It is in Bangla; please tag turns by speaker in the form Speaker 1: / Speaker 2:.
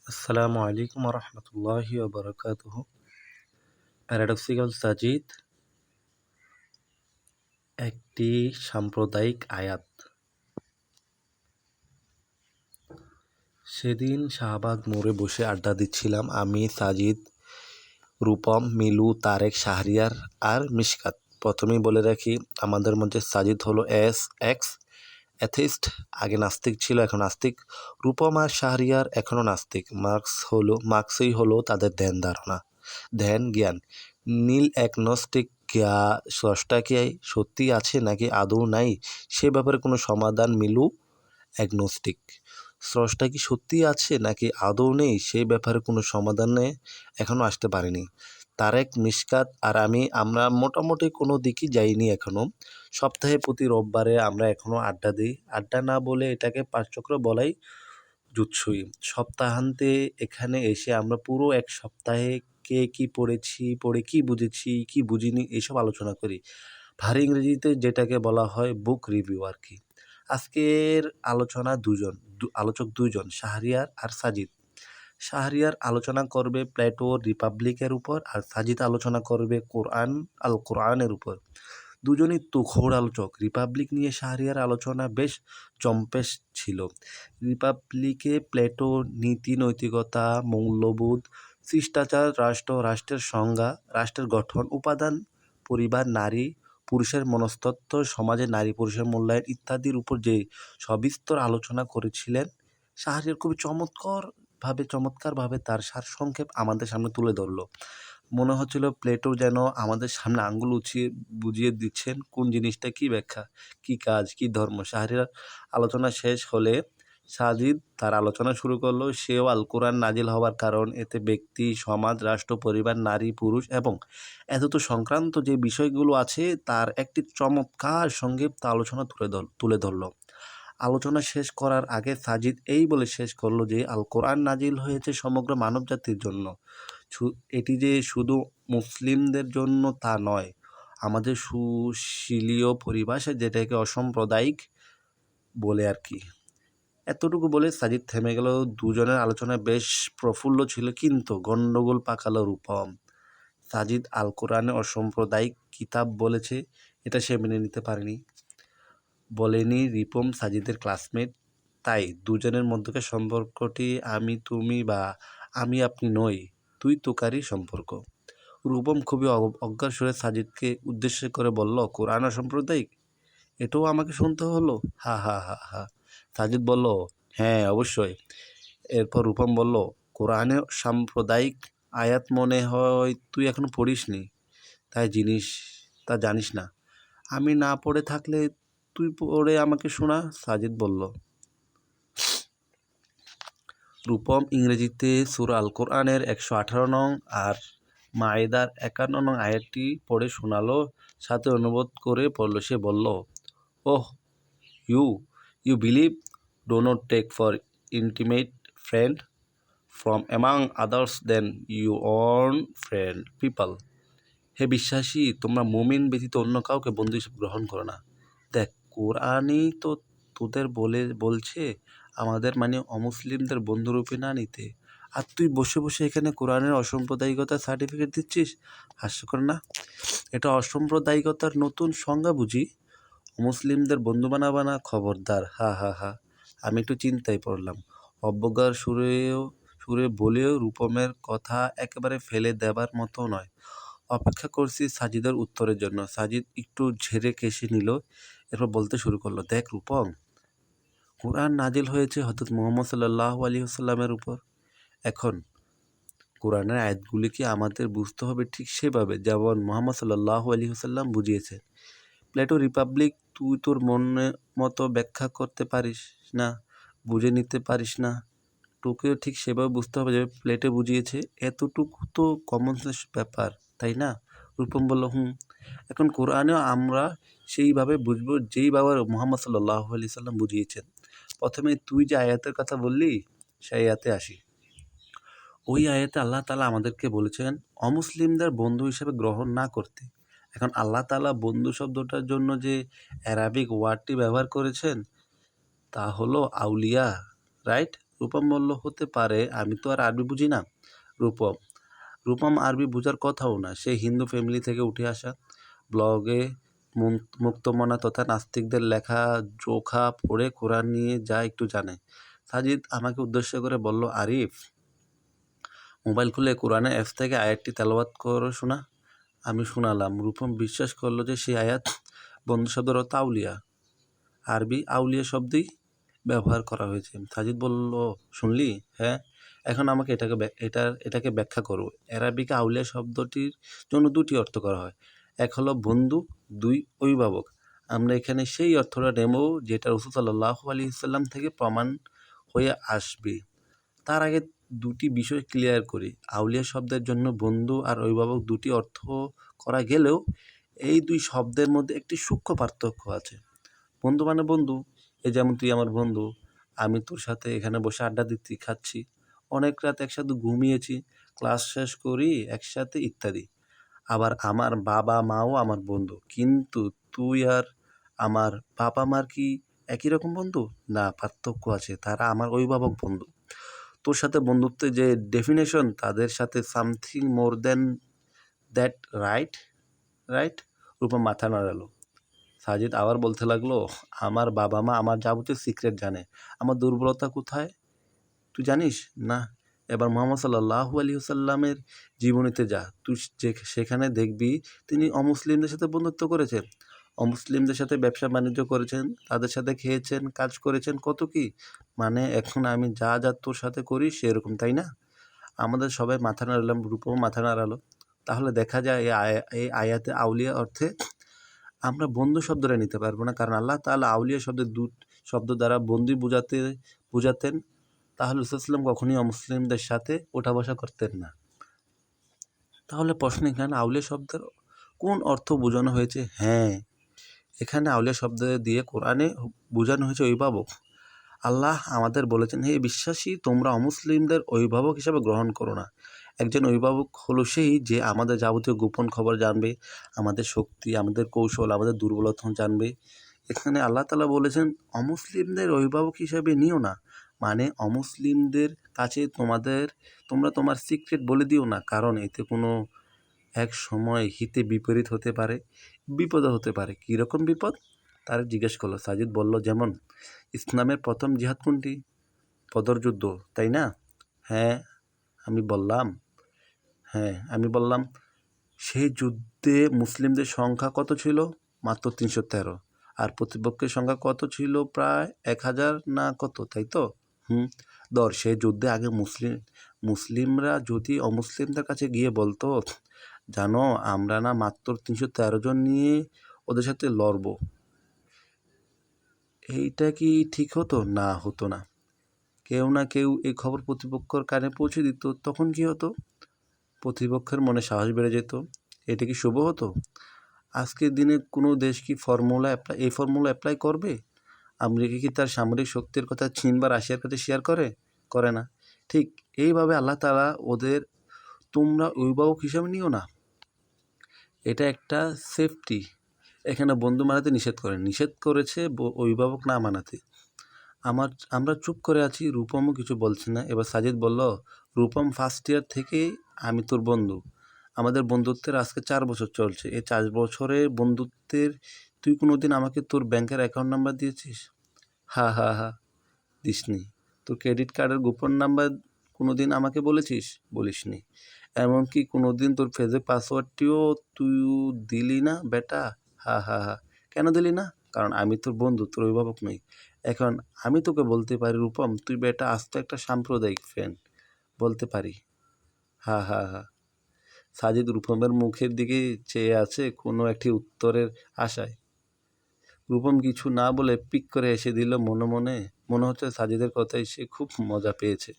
Speaker 1: আসসালামু আলাইকুম রহমতুল্লাহি ওবরাকাতুহু। প্যারাডক্সিক্যাল সাজিদ একটি সাম্প্রদায়িক আয়াত। সেদিন শাহবাগ মোড়ে বসে আড্ডা দিচ্ছিলাম আমি, সাজিদ, রূপম, মিলু, তারেক, শাহরিয়ার আর মিশকাত। প্রথমেই বলে রাখি, আমাদের মধ্যে সাজিদ হলো এক্স অ্যাথিস্ট, আগে নাস্তিক ছিল, এখন নাস্তিক। রূপম আর শাহরিয়ার এখনও নাস্তিক। মার্কসই হলো তাদের ধ্যান জ্ঞান। নীল অ্যাগনস্টিক, স্রষ্টা কি সত্যি আছে নাকি আদৌ নাই সে ব্যাপারে কোনো সমাধান। মিলু অ্যাগনস্টিক, স্রষ্টা কি সত্যি আছে নাকি আদৌ নেই সে ব্যাপারে কোনো সমাধানে এখনও আসতে পারেনি। তারেক, মিশকাত আর আমরা মোটামুটি কোনো দিকই যাইনি এখনও। সপ্তাহে প্রতি রোববারে আমরা এখনও আড্ডা দিই। আড্ডা না বলে এটাকে পাঠচক্র বলাই জুৎসই। সপ্তাহান্তে এখানে এসে আমরা পুরো এক সপ্তাহে কে কী পড়েছি, পড়ে কী বুঝেছি, কী বুঝিনি এইসব আলোচনা করি। ভারী ইংরেজিতে যেটাকে বলা হয় বুক রিভিউ আর কি। আজকের আলোচক দুজন, শাহরিয়ার আর সাজিদ। শাহরিয়ার আলোচনা করবে প্লেটোর রিপাবলিকের উপর, আর সাজিদ আলোচনা করবে কোরআনের উপর। দুজনই তুখোড় আলোচক। রিপাবলিক নিয়ে শাহরিয়ার আলোচনা বেশ জম্পেশ ছিল। রিপাবলিকে প্লেটো নীতি, নৈতিকতা, মূল্যবোধ, শিষ্টাচার, রাষ্ট্রের সংজ্ঞা, রাষ্ট্রের গঠন, উপাদান, পরিবার, নারী পুরুষের মনস্তত্ত্ব, সমাজে নারী পুরুষের মূল্যায়ন ইত্যাদির উপর যে সবিস্তর আলোচনা করেছিলেন, শাহরিয়ার খুবই চমৎকারভাবে তার সারসংক্ষেপ আমাদের সামনে তুলে ধরল। মনে হচ্ছিল প্লেটো যেন আমাদের সামনে আঙ্গুল উঁচিয়ে বুঝিয়ে দিচ্ছেন কোন জিনিসটা কী ব্যাখ্যা, কী কাজ, কী ধর্ম। শাহরিয়ার আলোচনা শেষ হলে সাজিদ তার আলোচনা শুরু করলো। সেও আল কোরআন নাজিল হওয়ার কারণ, এতে ব্যক্তি, সমাজ, রাষ্ট্র, পরিবার, নারী, পুরুষ এবং এত সংক্রান্ত যে বিষয়গুলো আছে তার একটি চমৎকার সংক্ষিপ্ত আলোচনা তুলে ধরল। আলোচনা শেষ করার আগে সাজিদ এই বলে শেষ করলো যে আল কোরআন নাজিল হয়েছে সমগ্র মানবজাতির জন্য। এটি যে শুধু মুসলিমদের জন্য তা নয়। আমাদের সুশীলীয় পরিভাষায় যেটাকে অসাম্প্রদায়িক বলে আর কি। এতটুকু বলে সাজিদ থেমে গেল। দুজনের আলোচনা বেশ প্রফুল্ল ছিল, কিন্তু গন্ডগোল পাকালো রূপম। সাজিদ আল কোরআনে অসাম্প্রদায়িক কিতাব বলেছে, এটা সে মেনে নিতে পারেনি। বলেনি রিপন সাজিদের ক্লাসমেট, তাই দুজনের মধ্যকার সম্পর্কটি আমি তুমি বা আমি আপনি নই, তুই তোকারি সম্পর্ক। রূপম খুবই অজ্ঞার সুরে সাজিদকে উদ্দেশ্য করে বলল, কোরআন অসাম্প্রদায়িক? এটাও আমাকে শুনতে হলো? হা হা হা হা। সাজিদ বলল, হ্যাঁ অবশ্যই। এরপর রূপম বলল, কোরআনে সাম্প্রদায়িক আয়াত মনে হয় তুই এখনো পড়িসনি, তা জানিস না। আমি না পড়ে থাকলে তুই পড়ে আমাকে শোনা, সাজিদ বলল। রূপম ইংরেজিতে সূরা আল কোরআনের 118 নং আর মায়েদার 51 নং আয়াতটি পড়ে শোনালো, সাথে অনুবাদ করে পড়ল। সে বলল, oh, you believe, do not take for intimate friend from among others then you own friend people. হে বিশ্বাসী, তোমরা মুমিন ব্যতীত অন্য কাউকে বন্ধু হিসেবে গ্রহণ করো না। দেখ, কোরআনই তো তোদের বলছে আমাদের মানে অমুসলিমদের বন্ধুরূপে না নিতে, আর তুই বসে বসে এখানে কোরআনের অসাম্প্রদায়িকতার সার্টিফিকেট দিচ্ছিস। হাস্যকর না? এটা অসাম্প্রদায়িকতার নতুন সংজ্ঞা বুঝি? অমুসলিমদের বন্ধু বানাবা না, খবরদার। হা হা হা। আমি একটু চিন্তায় পড়লাম। অবজ্ঞার সুরে বলেও রূপমের কথা একেবারে ফেলে দেবার মতো নয়। অপেক্ষা করছি সাজিদের উত্তরের জন্য। সাজিদ একটু ঝেড়ে কেশে নিল, এরপর বলতে শুরু করলো, দেখ রূপম, কোরআন নাজিল হয়েছে হযরত মুহাম্মদ সাল্লাল্লাহু আলাইহি ওয়াসাল্লামের উপর। এখন কোরআনের আয়াতগুলিকে আমাদের বুঝতে হবে ঠিক সেভাবে যেমন মুহাম্মদ সাল্লাল্লাহু আলাইহি ওয়াসাল্লাম বুঝিয়েছেন। প্লেটো রিপাবলিক তুই তোর মনের মতো ব্যাখ্যা করতে পারিস না, বুঝে নিতে পারিস না, তোকেও ঠিক সেভাবে বুঝতে হবে যে প্লেটে বুঝিয়েছে। এতটুকু তো কমন সেন্স ব্যাপার, তাই না? রূপম বলল, এখন কোরআনেও আমরা সেইভাবে বুঝবো যেইভাবে মুহাম্মদ সাল্লাল্লাহু আলাইহি সাল্লাম বুঝিয়েছেন। প্রথমে তুই যে আয়াতের কথা বললি সেই আয়াতে আসি। ওই আয়াতে আল্লাহ তাআলা আমাদেরকে বলেছেন অমুসলিমদের বন্ধু হিসেবে গ্রহণ না করতে। এখন আল্লাহ তাআলা বন্ধু শব্দটার জন্য যে অ্যারাবিক ওয়ার্ডটি ব্যবহার করেছেন তা হলো আউলিয়া, রাইট? রূপম বলল, হতে পারে, আমি তো আর আরবি বুঝি না। রূপম রূপম আরবি বোঝার কথাও না, সে হিন্দু ফ্যামিলি থেকে উঠে আসা। ব্লগে মুক্তমনা তথা নাস্তিকদের লেখা জোখা পড়ে কোরআন নিয়ে যা একটু জানে। সাজিদ আমাকে উদ্দেশ্য করে বলল, আরিফ, মোবাইল খুলে কোরআনের অ্যাপস থেকে আয়াতটি তেলাওয়াত করো শোনা। আমি শোনালাম। রূপম বিশ্বাস করলো যে সেই আয়াত বন্ধু শব্দের অর্থ আউলিয়া। আরবি আউলিয়া শব্দেই ব্যবহার করা হয়েছে। সাজিদ বলল, শুনলি? হ্যাঁ। এখন আমাকে এটাকে ব্যাখ্যা করো। অ্যারাবিকে আউলিয়া শব্দটির জন্য দুটি অর্থ করা হয়। এক হলো বন্ধু, দুই অভিভাবক। আমরা এখানে সেই অর্থটা নেব যেটা রাসূল সাল্লাল্লাহু আলাইহি ওয়াসাল্লাম থেকে প্রমাণ হয়ে আসবে। তার আগে দুটি বিষয় ক্লিয়ার করি। আউলিয়া শব্দের জন্য বন্ধু আর অভিভাবক দুটি অর্থ করা গেলেও এই দুই শব্দের মধ্যে একটি সূক্ষ্ম পার্থক্য আছে। বন্ধু মানে বন্ধু, এই যেমন তুই আমার বন্ধু, আমি তোর সাথে এখানে বসে আড্ডা দিচ্ছি, খাচ্ছি, অনেক রাত একসাথে ঘুমিয়েছি, ক্লাস শেষ করি একসাথে ইত্যাদি। আবার আমার বাবা মাও আমার বন্ধু, কিন্তু তুই আর আমার বাবা মার কি একই রকম বন্ধু? না, পার্থক্য আছে, তারা আমার অভিভাবক বন্ধু। তোর সাথে বন্ধুত্বের যে ডেফিনেশন, তাদের সাথে something more than that, right? Right? Rupam মাথা নাড়ালো। সাজিদ আবার বলতে লাগলো, আমার বাবা মা আমার যাবতীয় সিক্রেট জানে, আমার দুর্বলতা কোথায় তুই জানিস না। এবার মুহাম্মদ সাল্লাল্লাহু আলাইহি ওয়াসাল্লামের জীবনীতে যা, তুই সেখানে দেখবি তিনি অমুসলিমদের সাথে বন্ধুত্ব করেছেন, অমুসলিমদের সাথে ব্যবসা বাণিজ্য করেছেন, তাদের সাথে খেয়েছেন, কাজ করেছেন, কত কি। মানে এখন আমি যা যা তোর সাথে করি সেরকম, তাই না? আমাদের সবাই মাথা নাড়ালাম, রূপও মাথা নাড়ালো। তাহলে দেখা যায় এই আয়াতে আউলিয়া অর্থে আমরা বন্ধু শব্দটা নিতে পারবো না, কারণ আল্লাহ তাআলা আউলিয়া শব্দ দ্বারা বন্ধু বুঝাতেন। তাহলে রাসূল সাল্লাল্লাহু কখনই অমুসলিমদের সাথে ওঠা বসা করতেন না। তাহলে প্রশ্ন, এখানে আউলিয়া শব্দের কোন অর্থ বোঝানো হয়েছে? হ্যাঁ, এখানে আউলিয়া শব্দ দিয়ে কোরআনে বোঝানো হয়েছে অভিভাবক। আল্লাহ আমাদের বলেছেন, হে বিশ্বাসী, তোমরা অমুসলিমদের অভিভাবক হিসাবে গ্রহণ করো না। একজন অভিভাবক হলো সেই যে আমাদের যাবতীয় গোপন খবর জানবে, আমাদের শক্তি, আমাদের কৌশল, আমাদের দুর্বলতা জানবে। এখানে আল্লাহ তাআলা বলেছেন অমুসলিমদের অভিভাবক হিসাবে নিও না, মানে অমুসলিমদের কাছে তোমরা তোমার সিক্রেট বলে দিও না, কারণ এতে কোনো এক সময় হিতে বিপরীত হতে পারে, বিপদও হতে পারে। কীরকম বিপদ? তারা জিজ্ঞেস করলো। সাজিদ বলল, যেমন ইসলামের প্রথম জিহাদ কোনটি? বদর যুদ্ধ, তাই না? হ্যাঁ, আমি বললাম। সেই যুদ্ধে মুসলিমদের সংখ্যা কত ছিল? মাত্র ৩১৩। আর প্রতিপক্ষের সংখ্যা কত ছিল? প্রায় ১,০০০ না কত, তাই তো? ধর, সেই যুদ্ধে আগে মুসলিমরা যদি অমুসলিমদের কাছে গিয়ে বলতো, জানো আমরা না মাত্র ৩১৩ জন নিয়ে ওদের সাথে লড়বো, এইটা কি ঠিক হতো? না, হতো না। কেউ না কেউ এই খবর প্রতিপক্ষের কানে পৌঁছে দিত, তখন কি হতো? প্রতিপক্ষের মনে সাহস বেড়ে যেত। এটা কি শুভ হতো? আজকের দিনে কোনো দেশ কি এই ফর্মুলা অ্যাপ্লাই করবে? আমেরিকা কি তার সামরিক শক্তির কথা চীন বা রাশিয়ার কাছে শেয়ার করে না? ঠিক এইভাবে আল্লাহ তাআলা ওদের তোমরা অভিভাবক হিসাবে নিও না, এটা একটা সেফটি। এখানে বন্ধু মানাতে নিষেধ করেছে অভিভাবক না মানাতে। আমরা চুপ করে আছি, রূপমও কিছু বলছে না। এবার সাজিদ বলল, রূপম, ফার্স্ট ইয়ার থেকে আমি তোর বন্ধু। আমাদের বন্ধুত্বের আজকে 4 বছর চলছে। এই 4 বছরের বন্ধুত্বের তুই কোনোদিন আমাকে তোর ব্যাংকের অ্যাকাউন্ট নাম্বার দিয়েছিস? হা হা হা, দিসনি। তোর ক্রেডিট কার্ডের গোপন নাম্বার কোনোদিন আমাকে বলিসনি। এমনকি কোনোদিন তোর ফেসবুক পাসওয়ার্ডটিও তুই দিলি না বেটা। হা হা হা। কেন দিলি না? কারণ আমি তোর বন্ধু, তোর অভিভাবক নই। এখন আমি তোকে বলতে পারি, রূপম, তুই বেটা আস্ত একটা সাম্প্রদায়িক ফ্রেন্ড, বলতে পারি। হা হা হা। সাজিদ রূপমের মুখের দিকে চেয়ে আছে কোনো একটি উত্তরের আশায়। রূপম কিছু না বলে পিক করে হেসে দিল মনে মনে। মনে হচ্ছে সাজিদের কথায় সে খুব মজা পেয়েছে।